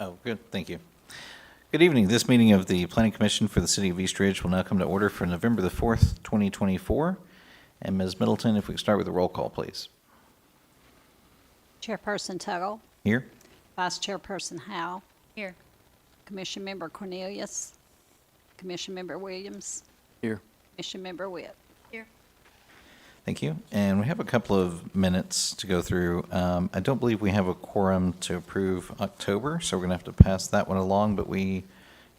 Oh, good, thank you. Good evening. This meeting of the Planning Commission for the City of East Ridge will now come to order for November the 4th, 2024. And Ms. Middleton, if we could start with a roll call, please. Chairperson Tuggle, Here? Vice Chairperson Howe, Here. Commission Member Cornelius, Commission Member Williams, Here. Commission Member Witt. Here. Thank you. And we have a couple of minutes to go through. I don't believe we have a quorum to approve October, so we're going to have to pass that one along, but we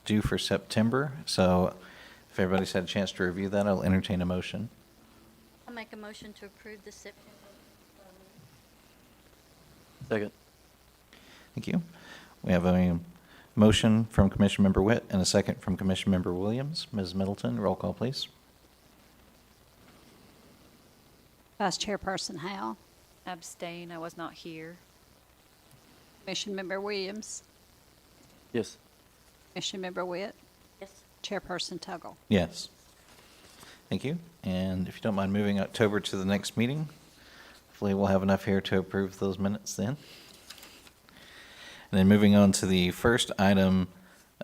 do for September. So if everybody's had a chance to review that, I'll entertain a motion. I'll make a motion to approve the September. Second. Thank you. We have a motion from Commission Member Witt and a second from Commission Member Williams. Ms. Middleton, roll call, please. Vice Chairperson Howe, Abstain, I was not here. Commission Member Williams, Yes. Commission Member Witt, Yes. Chairperson Tuggle. Yes. Thank you. And if you don't mind moving October to the next meeting, hopefully we'll have enough here to approve those minutes then. And then moving on to the first item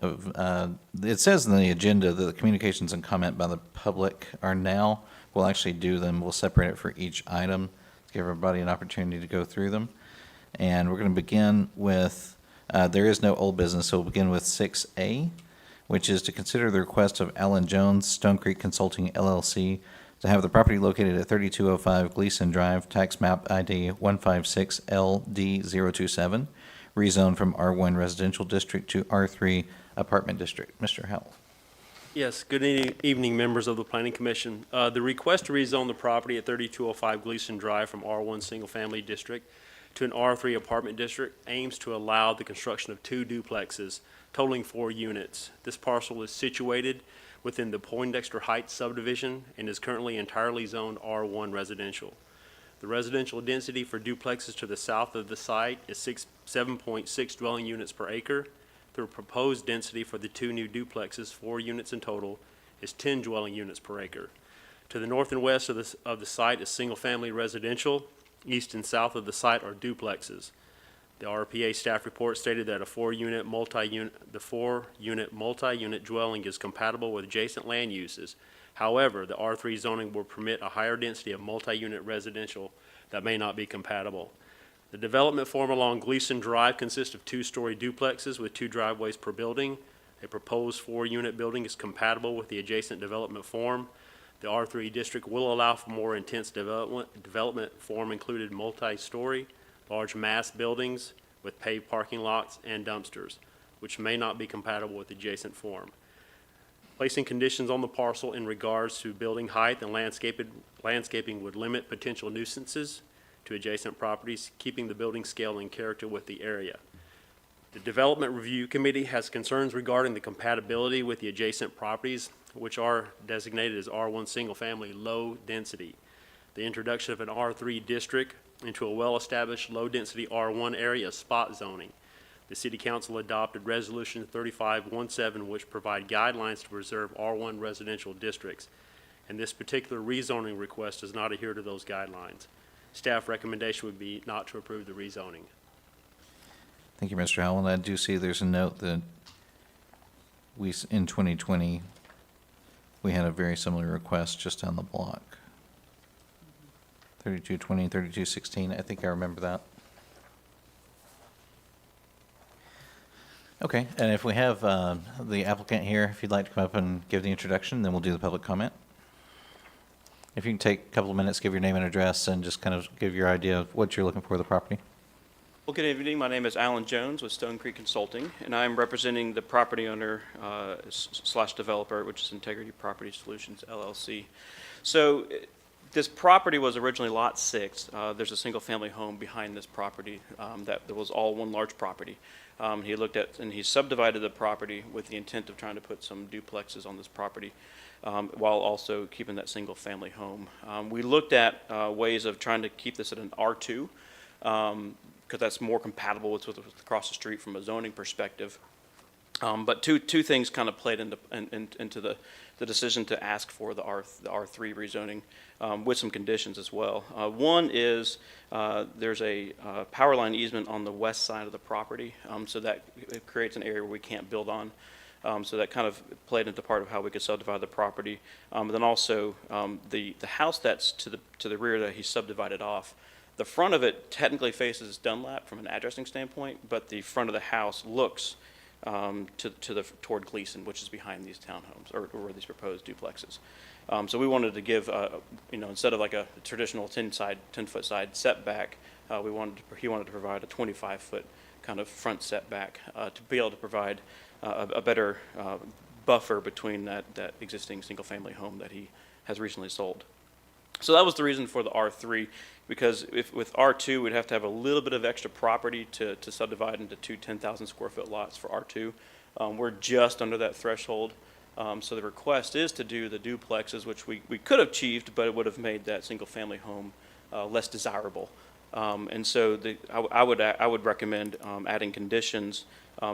of, it says in the agenda that the communications and comment by the public are now. We'll actually do them. We'll separate it for each item to give everybody an opportunity to go through them. And we're going to begin with, there is no old business, so we'll begin with 6A, which is to consider the request of Alan Jones, Stone Creek Consulting LLC, to have the property located at 3205 Gleason Drive, tax map ID 156LD027, rezoned from R1 Residential District to R3 Apartment District. Mr. Howell. Yes, good evening, members of the Planning Commission. The request to rezone the property at 3205 Gleason Drive from R1 Single Family District to an R3 Apartment District aims to allow the construction of 2 duplexes totaling 4 units. This parcel is situated within the Poindexter Heights subdivision and is currently entirely zoned R1 residential. The residential density for duplexes to the south of the site is 7.6 dwelling units per acre. The proposed density for the 2 new duplexes, 4 units in total, is 10 dwelling units per acre. To the north and west of the site is single-family residential. East and south of the site are duplexes. The RPA staff report stated that the 4-unit multi-unit dwelling is compatible with adjacent land uses. However, the R3 zoning will permit a higher density of multi-unit residential that may not be compatible. The development form along Gleason Drive consists of 2-story duplexes with 2 driveways per building. A proposed 4-unit building is compatible with the adjacent development form. The R3 district will allow for more intense development form included multi-story, large mass buildings with paved parking lots and dumpsters, which may not be compatible with adjacent form. Placing conditions on the parcel in regards to building height and landscaping would limit potential nuisances to adjacent properties, keeping the building scale and character with the area. The Development Review Committee has concerns regarding the compatibility with the adjacent properties, which are designated as R1 single family low density. The introduction of an R3 district into a well-established low density R1 area is spot zoning. The City Council adopted Resolution 3517, which provide guidelines to preserve R1 residential districts, and this particular rezoning request does not adhere to those guidelines. Staff recommendation would be not to approve the rezoning. Thank you, Mr. Howell. And I do see there's a note that in 2020, we had a very similar request just on the block. 3220, 3216, I think I remember that. Okay, and if we have the applicant here, if you'd like to come up and give the introduction, then we'll do the public comment. If you can take a couple of minutes, give your name and address, and just kind of give your idea of what you're looking for with the property. Well, good evening. My name is Alan Jones with Stone Creek Consulting, and I'm representing the property owner slash developer, which is Integrity Property Solutions, LLC. So this property was originally Lot 6. There's a single-family home behind this property that was all one large property. He looked at and he subdivided the property with the intent of trying to put some duplexes on this property while also keeping that single-family home. We looked at ways of trying to keep this at an R2 because that's more compatible with across the street from a zoning perspective. But two things kind of played into the decision to ask for the R3 rezoning with some conditions as well. One is there's a power line easement on the west side of the property, so that it creates an area where we can't build on. So that kind of played into part of how we could subdivide the property. But then also the house that's to the rear that he subdivided off, the front of it technically faces Dunlap from an addressing standpoint, but the front of the house looks toward Gleason, which is behind these townhomes or these proposed duplexes. So we wanted to give, instead of like a traditional 10-foot side setback, he wanted to provide a 25-foot kind of front setback to be able to provide a better buffer between that existing single-family home that he has recently sold. So that was the reason for the R3, because with R2, we'd have to have a little bit of extra property to subdivide into two 10,000 square foot lots for R2. We're just under that threshold. So the request is to do the duplexes, which we could have achieved, but it would have made that single-family home less desirable. And so I would recommend adding conditions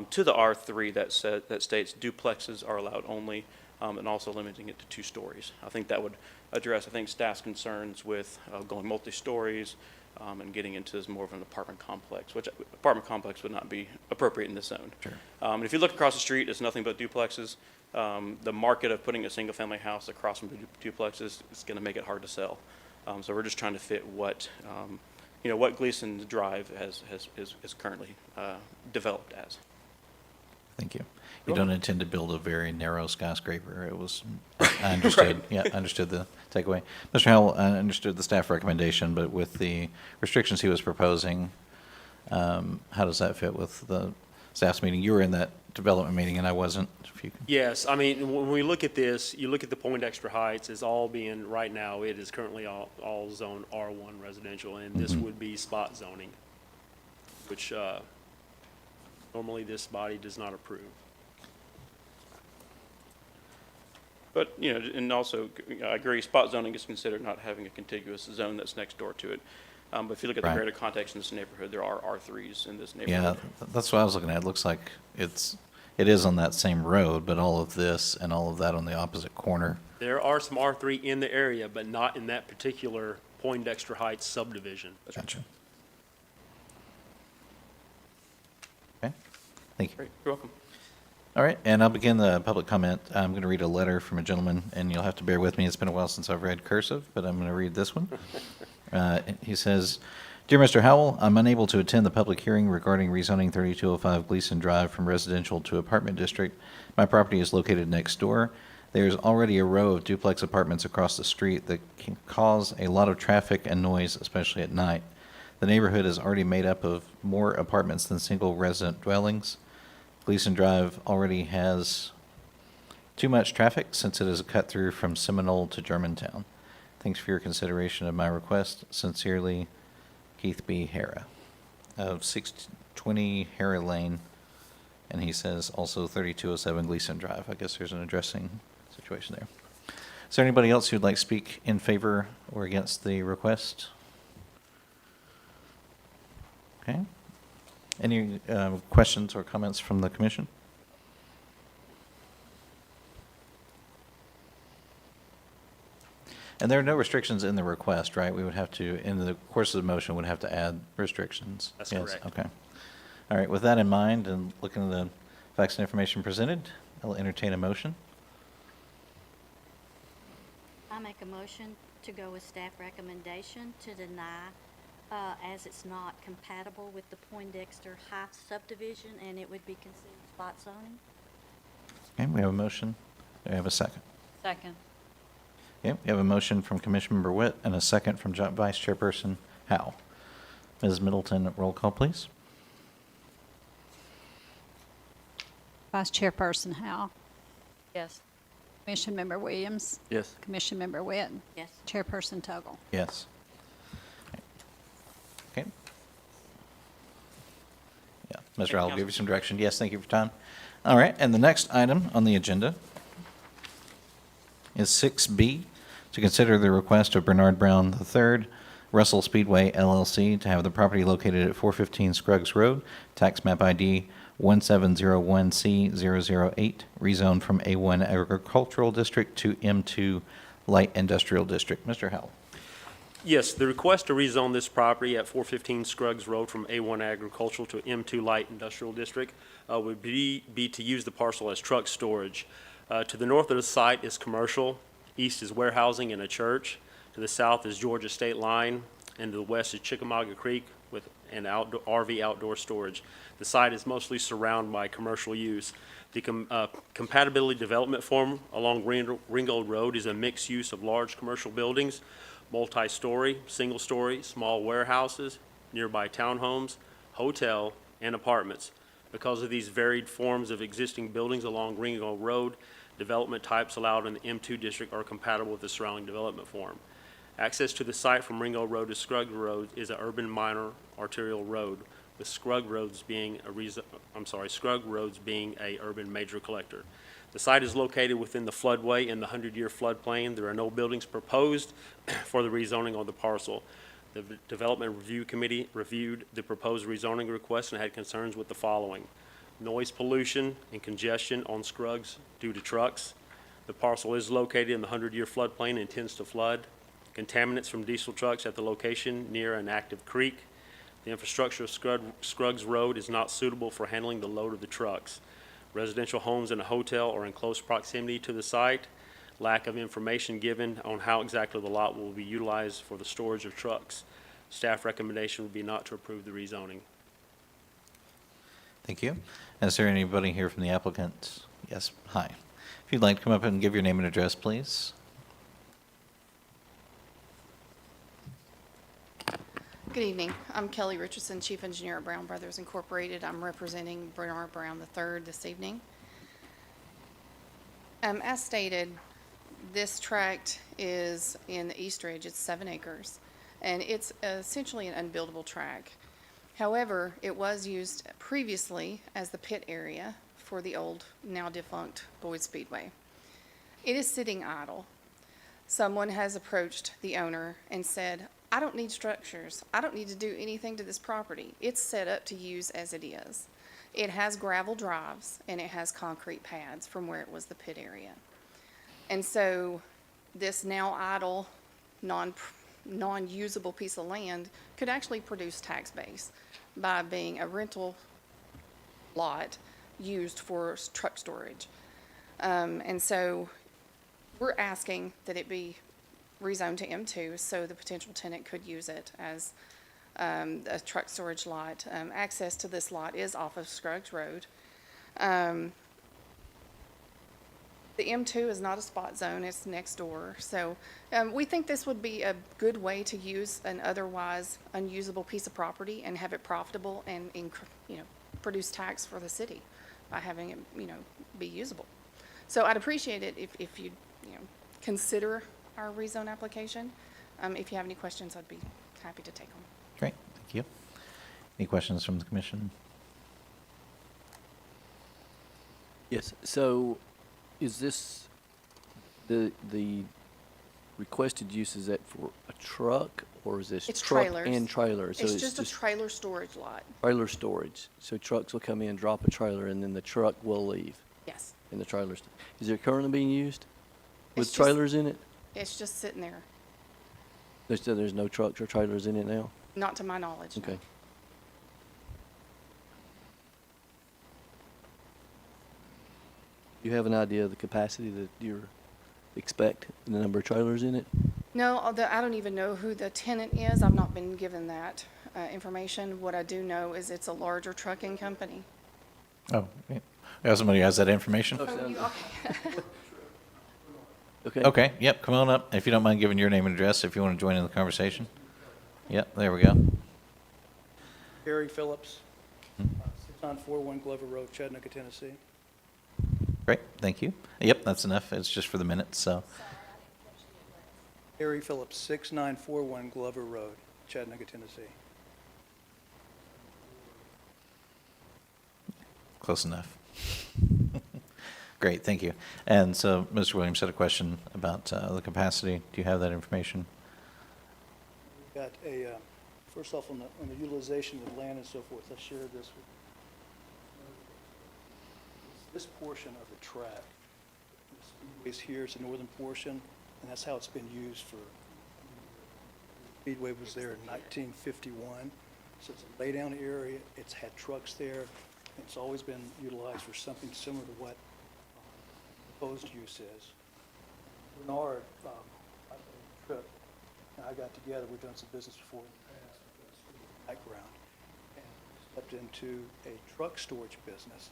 to the R3 that states duplexes are allowed only, and also limiting it to 2 stories. I think that would address, staff's concerns with going multi-stories and getting into this more of an apartment complex, which apartment complex would not be appropriate in this zone. Sure. And if you look across the street, it's nothing but duplexes. The market of putting a single-family house across from duplexes is going to make it hard to sell. So we're just trying to fit what Gleason Drive is currently developed as. Thank you. You don't intend to build a very narrow skyscraper. It was, I understood. Right. Yeah, I understood the takeaway. Mr. Howell, I understood the staff recommendation, but with the restrictions he was proposing, how does that fit with the staff's meeting? You were in that development meeting and I wasn't. If you could. Yes, I mean, when we look at this, you look at the Poindexter Heights as all being, right now, it is currently all zone R1 residential, and this would be spot zoning, which normally this body does not approve. But, and also, I agree, spot zoning is considered not having a contiguous zone that's next door to it. But if you look at the Right. greater context in this neighborhood, there are R3s in this Yeah, neighborhood. that's what I was looking at. It looks like it is on that same road, but all of this and all of that on the opposite corner. There are some R3 in the area, but not in that particular Poindexter Heights subdivision. Gotcha. Okay, thank you. Great, you're welcome. All right, and I'll begin the public comment. I'm going to read a letter from a gentleman, and you'll have to bear with me. It's been a while since I've read cursive, but I'm going to read this one. He says, "Dear Mr. Howell, I'm unable to attend the public hearing regarding rezoning 3205 Gleason Drive from residential to apartment district. My property is located next door. There's already a row of duplex apartments across the street that can cause a lot of traffic and noise, especially at night. The neighborhood is already made up of more apartments than single resident dwellings. Gleason Drive already has too much traffic since it is a cut through from Seminole to Germantown. Thanks for your consideration of my request. Sincerely, Keith B. Hara of 620 Hara Lane." And he says also 3207 Gleason Drive. I guess there's an addressing situation there. Is there anybody else who'd like to speak in favor or against the request? Okay. Any questions or comments from the commission? And there are no restrictions in the request, right? We would have to, in the course of the motion, would have to add restrictions. That's Yes, correct. okay. All right, with that in mind and looking at the facts and information presented, I'll entertain a motion. I make a motion to go with staff recommendation to deny, as it's not compatible with the Poindexter Heights subdivision, and it would be considered spot zoning. Okay, we have a motion. Do we have a second? Second. Okay, we have a motion from Commissioner Witt and a second from Vice Chairperson Howe. Ms. Middleton, roll call, please. Vice Chairperson Howell, Yes. Commission Member Williams, Yes. Commission Member Witt, Yes. Chairperson Tuggle. Yes. Okay. Yeah, Mr. you, Howell, give Counsel. you some direction. Yes, thank you for your time. All right, and the next item on the agenda is 6B, to consider the request of Bernard Brown III, Russell Speedway LLC, to have the property located at 415 Scruggs Road, tax map ID 1701C008, rezoned from A1 Agricultural District to M2 Light Industrial District. Mr. Howell. Yes, the request to rezone this property at 415 Scruggs Road from A1 Agricultural to M2 Light Industrial District would be to use the parcel as truck storage. To the north of the site is commercial, east is warehousing and a church, to the south is Georgia State Line, and to the west is Chickamauga Creek with an RV outdoor storage. The site is mostly surrounded by commercial use. The compatibility development form along Ringgold Road is a mixed use of large commercial buildings, multi-story, single-story, small warehouses, nearby townhomes, hotel, and apartments. Because of these varied forms of existing buildings along Ringgold Road, development types allowed in the M2 district are compatible with the surrounding development form. Access to the site from Ringgold Road to Scruggs Road is an urban minor arterial road, with Scruggs Roads being a urban major collector. The site is located within the floodway in the 100-year floodplain. There are no buildings proposed for the rezoning of the parcel. The Development Review Committee reviewed the proposed rezoning request and had concerns with the following: noise pollution and congestion on Scruggs due to trucks. The parcel is located in the 100-year floodplain and tends to flood. Contaminants from diesel trucks at the location near an active creek. The infrastructure of Scruggs Road is not suitable for handling the load of the trucks. Residential homes and a hotel are in close proximity to the site. Lack of information given on how exactly the lot will be utilized for the storage of trucks. Staff recommendation would be not to approve the rezoning. Thank you. Is there anybody here from the applicant? Yes, hi. If you'd like to come up and give your name and address, please. Good evening. I'm Kelly Richardson, Chief Engineer at Brown Brothers Incorporated. I'm representing Bernard Brown III this evening. As stated, this tract is in the East Ridge. It's 7 acres, and it's essentially an unbuildable tract. However, it was used previously as the pit area for the old, now defunct Boyd Speedway. It is sitting idle. Someone has approached the owner and said, I don't need structures. I don't need to do anything to this property. It's set up to use as it is. It has gravel drives and it has concrete pads from where it was the pit area. And so this now idle, non-usable piece of land could actually produce tax base by being a rental lot used for truck storage. And so we're asking that it be rezoned to M2 so the potential tenant could use it as a truck storage lot. Access to this lot is off of Scruggs Road. The M2 is not a spot zone, it's next door. So we think this would be a good way to use an otherwise unusable piece of property and have it profitable and produce tax for the city by having it be usable. So I'd appreciate it if you'd consider our rezone application. If you have any questions, I'd be happy to take them. Great, thank you. Any questions from the commission? Yes, so is this, the requested use, is that for a truck, or is this It's truck trailers. and trailer? So It's just a trailer storage lot. trailer storage. So trucks will come in, drop a trailer, and then the truck will leave, Yes. and the trailers. Is it currently being used with It's just- trailers in it? It's just sitting there, There's no trucks or trailers in it now? not to my knowledge. no. Okay. You have an idea of the capacity that you expect, and the number of trailers in it? No, I don't even know who the tenant is. I've not been given that information. What I do know is it's a larger trucking company. Oh, yeah. Yeah, somebody has that information? Okay. Okay. Okay, yep, come on up. If you don't mind giving your name and address, if you want to join in the conversation. Yep, there we go. Barry Phillips, 6941 Glover Road, Chattanooga, Tennessee. Great, thank you. Yep, that's enough. It's just for the minutes, so. Barry Phillips, 6941 Glover Road, Chattanooga, Tennessee. Close enough. Great, thank you. And so, Mr. Williams had a question about the capacity. Do you have that information? Got first off, on the utilization of land and so forth, I shared this with this portion of the track, the speedway is here, it's the northern portion, and that's how it's been used for, Speedway was there in 1951, so it's a laydown area, it's had trucks there, it's always been utilized for something similar to what proposed use is. Bernard, I did a trip, and I got together, we've done some business before in the past, background, and stepped into a truck storage business.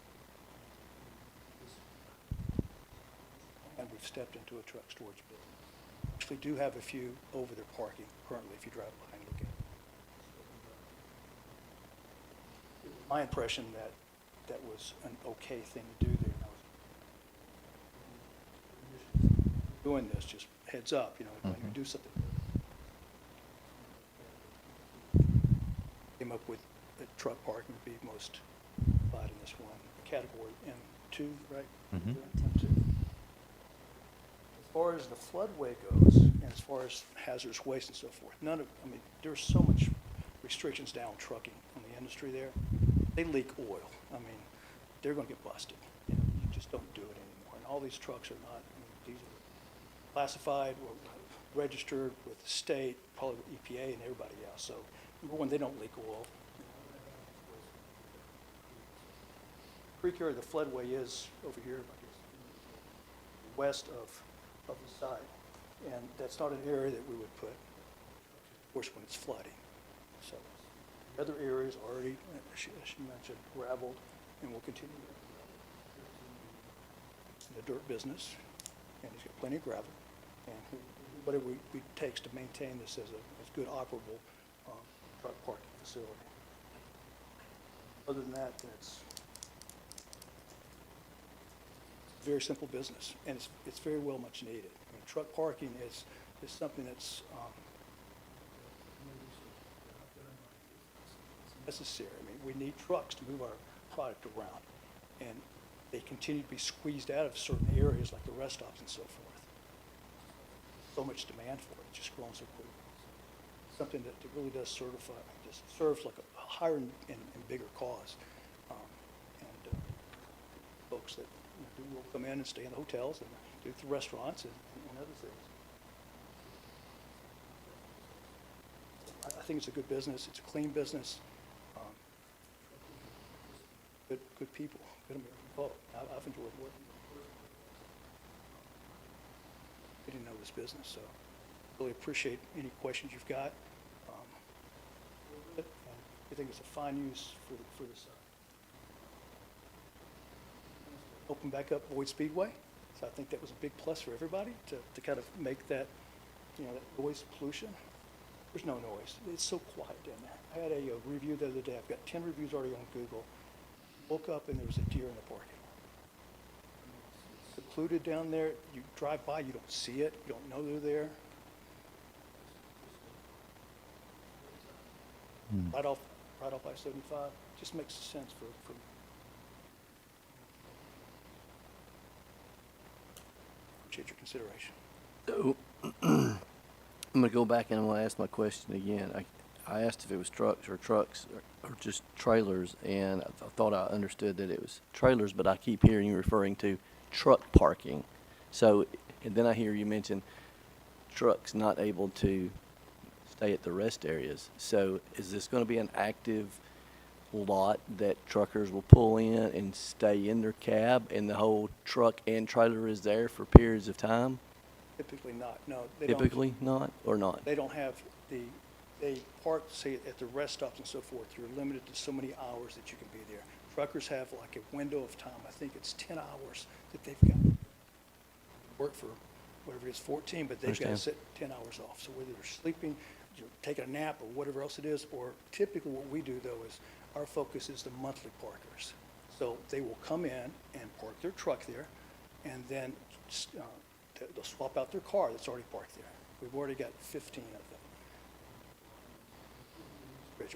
And we've stepped into a truck storage business. Actually do have a few over there parking currently, if you drive by and look at it. My impression that that was an okay thing to do there. And I was doing this, just heads up, you know, when you do something. Came up with that truck parking would be most applied in this one category, M2, right? Mhm. M2. As far as the floodway goes, and as far as hazardous waste and so forth, I mean, there's so much restrictions down trucking on the industry there. They leak oil. I mean, they're gonna get busted. You know, you just don't do it anymore. And all these trucks are not, I mean, these are classified or registered with the state, probably with EPA and everybody else. So, number one, they don't leak oil. Creek area, the floodway is over here, I guess, west of the site. And that's not an area that we would put, of course, when it's flooding. So the other areas already, as she mentioned, gravelled, and will continue in the dirt business. And he's got plenty of gravel. And whatever it takes to maintain this as a good operable truck parking facility. Other than that, it's a very simple business, and it's very well much needed. I mean, truck parking is something that's necessary. I mean, we need trucks to move our product around, and they continue to be squeezed out of certain areas like the rest stops and so forth. So much demand for it, it's just growing so quickly. Something that really does just serves like a higher and bigger cause. And folks that will come in and stay in the hotels and do the restaurants and other things. I think it's a good business, it's a clean business. Good people, good American folk. I've enjoyed working with them. I didn't know this business, so really appreciate any questions you've got. And I think it's a fine use for the site. Open back up Boyd Speedway, so I think that was a big plus for everybody to kind of make that, you know, that noise pollution. There's no noise. It's so quiet down there. I had a review the other day. I've got 10 reviews already on Google. Woke up and there was a deer in the parking lot. It's secluded down there. You drive by, you don't see it. You don't know they're there. Right off I-75. Just makes sense for appreciate your consideration. So, I'm gonna go back and I'm gonna ask my question again. I asked if it was trucks or just trailers, and I thought I understood that it was trailers, but I keep hearing you referring to truck parking. So, and then I hear you mention trucks not able to stay at the rest areas. So is this gonna be an active lot that truckers will pull in and stay in their cab, and the whole truck and trailer is there for periods of time? Typically not, no. They don't. Typically not, or not? They don't have they park, say, at the rest stops and so forth. You're limited to so many hours that you can be there. Truckers have like a window of time. I think it's 10 hours that they've got to work for, whatever it is, 14, but they've got to Understand. sit 10 hours off. So whether they're sleeping, you're taking a nap, or whatever else it is, or typically what we do, though, is our focus is the monthly parkers. So they will come in and park their truck there, and then they'll swap out their car that's already parked there. We've already got 15 of them.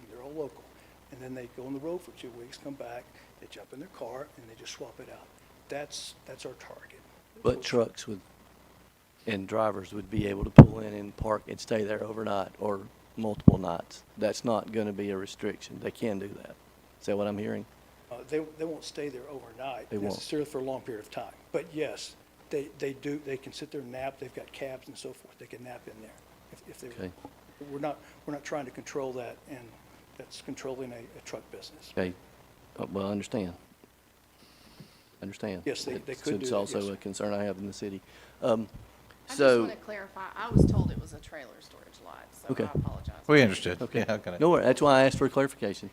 They're all local. And then they go on the road for 2 weeks, come back, they jump in their car, and they just swap it out. That's our target. But trucks and drivers would be able to pull in and park and stay there overnight or multiple nights. That's not going to be a restriction. They can do that. Is that what I'm hearing? they won't stay there overnight They won't. necessarily for a long period of time. But yes, they do, they can sit there and nap. They've got cabs and so forth. They can nap in there if they, Okay. we're not trying to control that, and that's controlling a truck business. Okay, well, I understand. Understand. Yes, they It's- could do It's that, also yes. a concern I have in the city. I just So, want to clarify, I was told it was a trailer storage lot, so Okay. I apologize. We understood. okay. Yeah, how can I? No, worries. That's why I asked for clarification.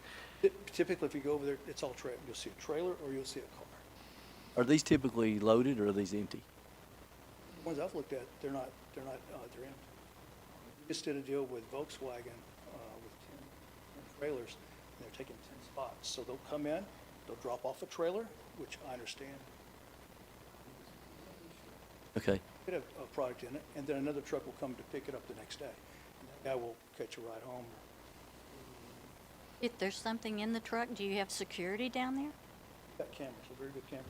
Typically, if you go over there, it's all trailer. You'll see a trailer or you'll see a car. Are these typically loaded or are these empty? The ones I've looked at, they're empty. We just did a deal with Volkswagen, with 10 trailers, and they're taking 10 spots. So they'll come in, they'll drop off a trailer, which I understand Okay, could have a product in it, and then another truck will come to pick it up the next day. And that guy will catch a ride home. If there's something in the truck, do you have security down there? Got cameras, a very good camera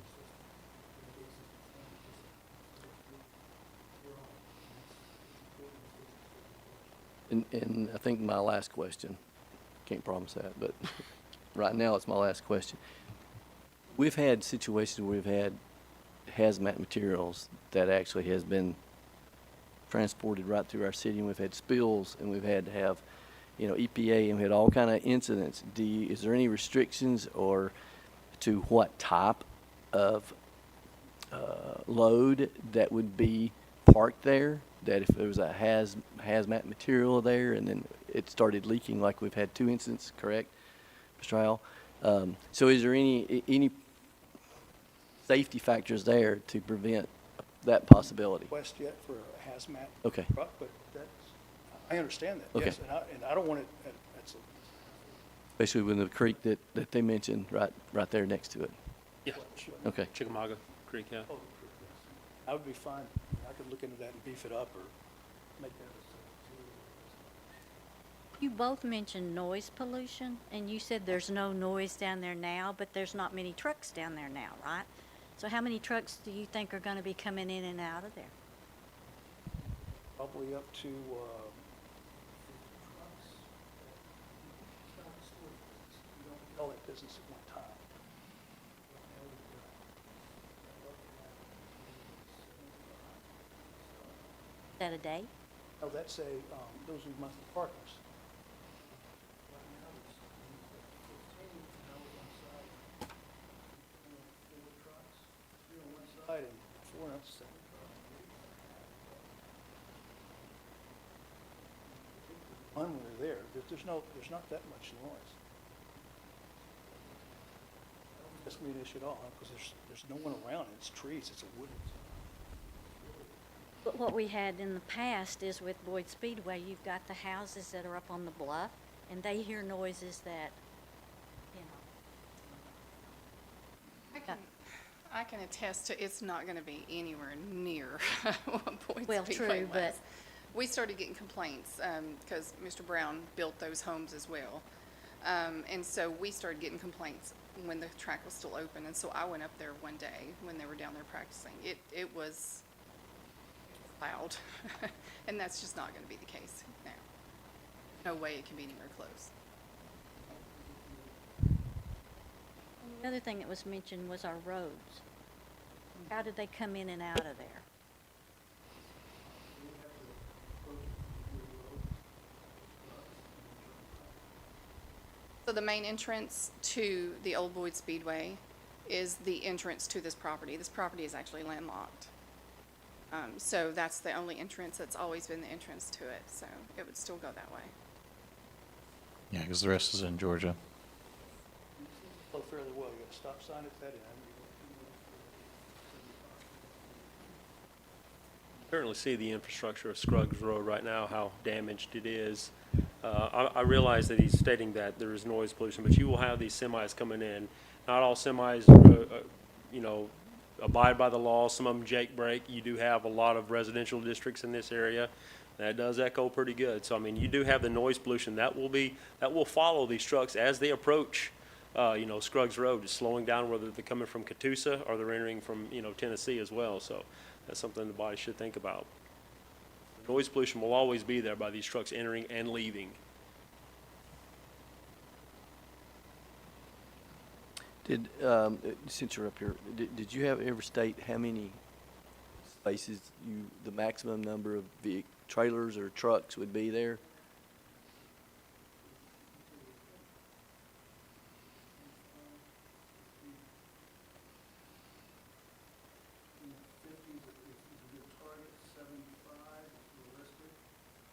system. and I think my last question, can't promise that, but right now it's my last question. We've had situations where we've had hazmat materials that actually has been transported right through our city, and we've had spills, and we've had to have, EPA, and we had all kind of incidents. Is there any restrictions or to what type of load that would be parked there? That if there was a hazmat material there and then it started leaking, like we've had 2 incidents, correct, Mr. Howell? So is there any safety factors there to prevent that possibility? Request yet for a hazmat Okay. truck, but I understand that, Okay. yes. And I don't want it, that's a, Especially with the creek that they mentioned right there next to it. Yeah, Okay. Chickamauga Creek, yeah. oh, I would be fine. I could look into that and beef it up or make that You both mentioned noise pollution, and you said there's no noise down there now, but there's not many trucks down there now, right? So how many trucks do you think are going to be coming in and out of there? probably up to, all that business at one time. Is that a day? Oh, that's those are monthly partners. Side and 4 on the side. When we're there's not that much noise. That's gonna be an issue at all, because there's no one around, it's trees, it's a wooden. But what we had in the past is with Boyd Speedway, you've got the houses that are up on the bluff, and they hear noises that, I can attest to, it's not going to be anywhere near what Boyd Well, Speedway true, but- was. We started getting complaints, because Mr. Brown built those homes as well. And so we started getting complaints when the track was still open, and so I went up there one day when they were down there practicing. It was loud, and that's just not going to be the case now. No way it can be anywhere close. The other thing that was mentioned was our roads. How did they come in and out of there? So the main entrance to the Old Boyd Speedway is the entrance to this property. This property is actually landlocked. So that's the only entrance, that's always been the entrance to it, so it would still go that way. Yeah, because the rest is in Georgia. Flow fairly well, you got a stop sign at that end. Certainly see the infrastructure of Scruggs Road right now, how damaged it is. I realize that he's stating that there is noise pollution, but you will have these semis coming in. Not all semis, abide by the law. Some of them jake brake. You do have a lot of residential districts in this area. That does echo pretty good. So, I mean, you do have the noise pollution. That will follow these trucks as they approach, Scruggs Road. It's slowing down whether they're coming from Catoosa or they're entering from, Tennessee as well. So that's something the body should think about. Noise pollution will always be there by these trucks entering and leaving. Did, since you're up here, did you ever state how many spaces the maximum number of trailers or trucks would be there?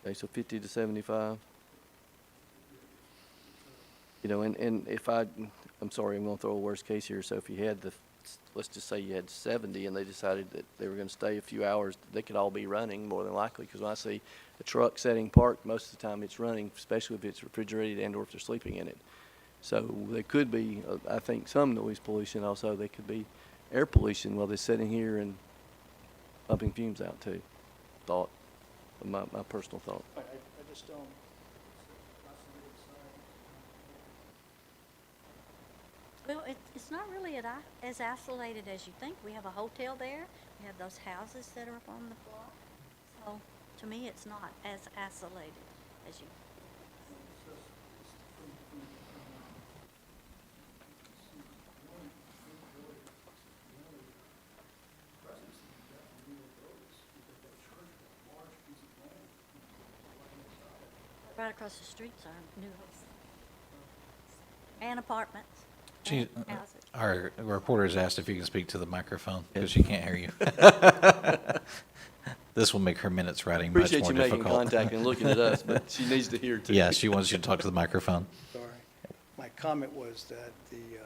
Okay, so 50 to 75? You know, and if I'm sorry, I'm gonna throw a worst case here, so if you had let's just say you had 70 and they decided that they were gonna stay a few hours, they could all be running more than likely, because when I see a truck setting parked, most of the time it's running, especially if it's refrigerated and or if they're sleeping in it. So there could be, I think, some noise pollution also. There could be air pollution while they're sitting here and pumping fumes out too. My personal thought. I just don't. Well, it's not really as isolated as you think. We have a hotel there. We have those houses that are up on the block. So, to me, it's not as isolated as you. Right across the streets are new homes and apartments. Gee, and houses. Our reporter's asked if you can speak to the microphone, because she can't hear you. This will make her minutes writing much Appreciate more you making difficult. contact and looking at us, but she needs to hear too. Yeah, she wants you to talk to the microphone. Sorry. My comment was that the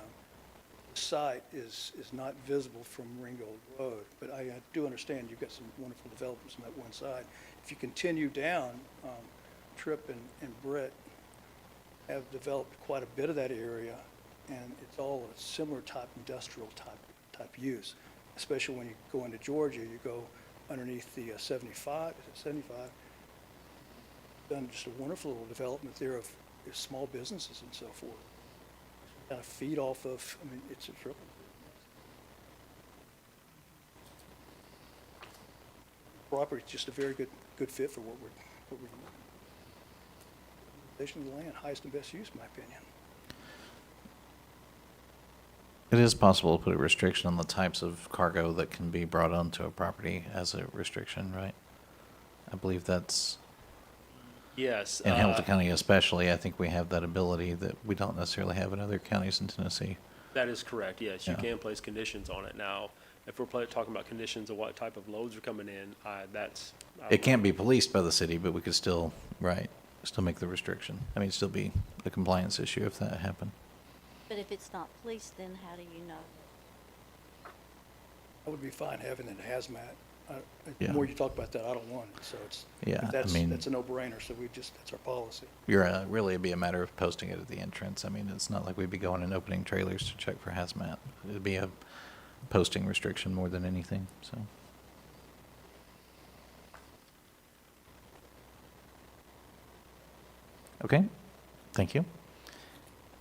site is not visible from Ringgold Road, but I do understand you've got some wonderful developments on that one side. If you continue down, Tripp and Brett have developed quite a bit of that area, and it's all a similar type industrial type use, especially when you go into Georgia, you go underneath the 75, is it 75? Done just a wonderful little development there of small businesses and so forth. Kind of feed off of, I mean, it's a triple. Property's just a very good fit for what we're utilization of the land, highest and best use, in my opinion. It is possible to put a restriction on the types of cargo that can be brought onto a property as a restriction, right? I believe that's, Yes. in Hamilton County especially, I think we have that ability that we don't necessarily have in other counties in Tennessee. That is correct, yes. You Yeah. can place conditions on it. Now, if we're talking about conditions of what type of loads are coming in, that's. It can't be policed by the city, but we could still, right, still make the restriction. I mean, it'd still be a compliance issue if that happened. But if it's not policed, then how do you know? I would be fine having it hazmat. The Yeah. more you talk about that, I don't want it, so it's, Yeah, I that's mean- a no-brainer, so that's our policy. Really, it'd be a matter of posting it at the entrance. I mean, it's not like we'd be going and opening trailers to check for hazmat. It'd be a posting restriction more than anything, so. Okay, thank you.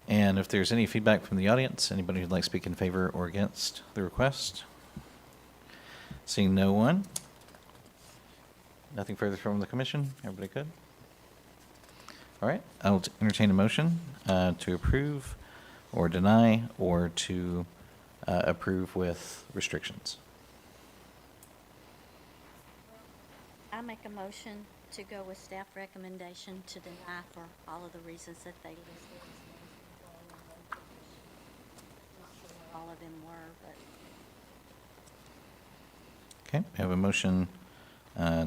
And if there's any feedback from the audience, anybody who'd like to speak in favor or against the request? Seeing no one. Nothing further from the commission? Everybody good? All right, I'll entertain a motion to approve or deny or to approve with restrictions. I make a motion to go with staff recommendation to deny for all of the reasons that they listed. Not sure what all of them were, but Okay, we have a motion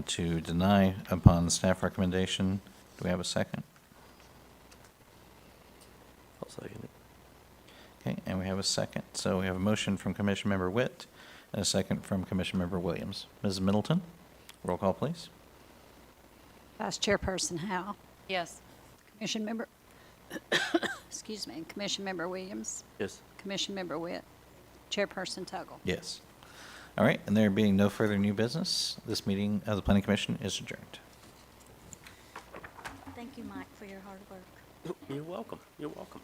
to deny upon staff recommendation. Do we have a second? I'll second it. Okay, and we have a second. So we have a motion from Commission Member Witt and a second from Commission Member Williams. Mrs. Middleton, roll call, please. Vice Chairperson Howell, Yes. Commission Member, excuse me, Commission Member Williams, Yes. Commission Member Witt, Chairperson Tuggle. Yes. All right, and there being no further new business, this meeting of the Planning Commission is adjourned. thank you, Mike, for your hard work. You're welcome. You're welcome.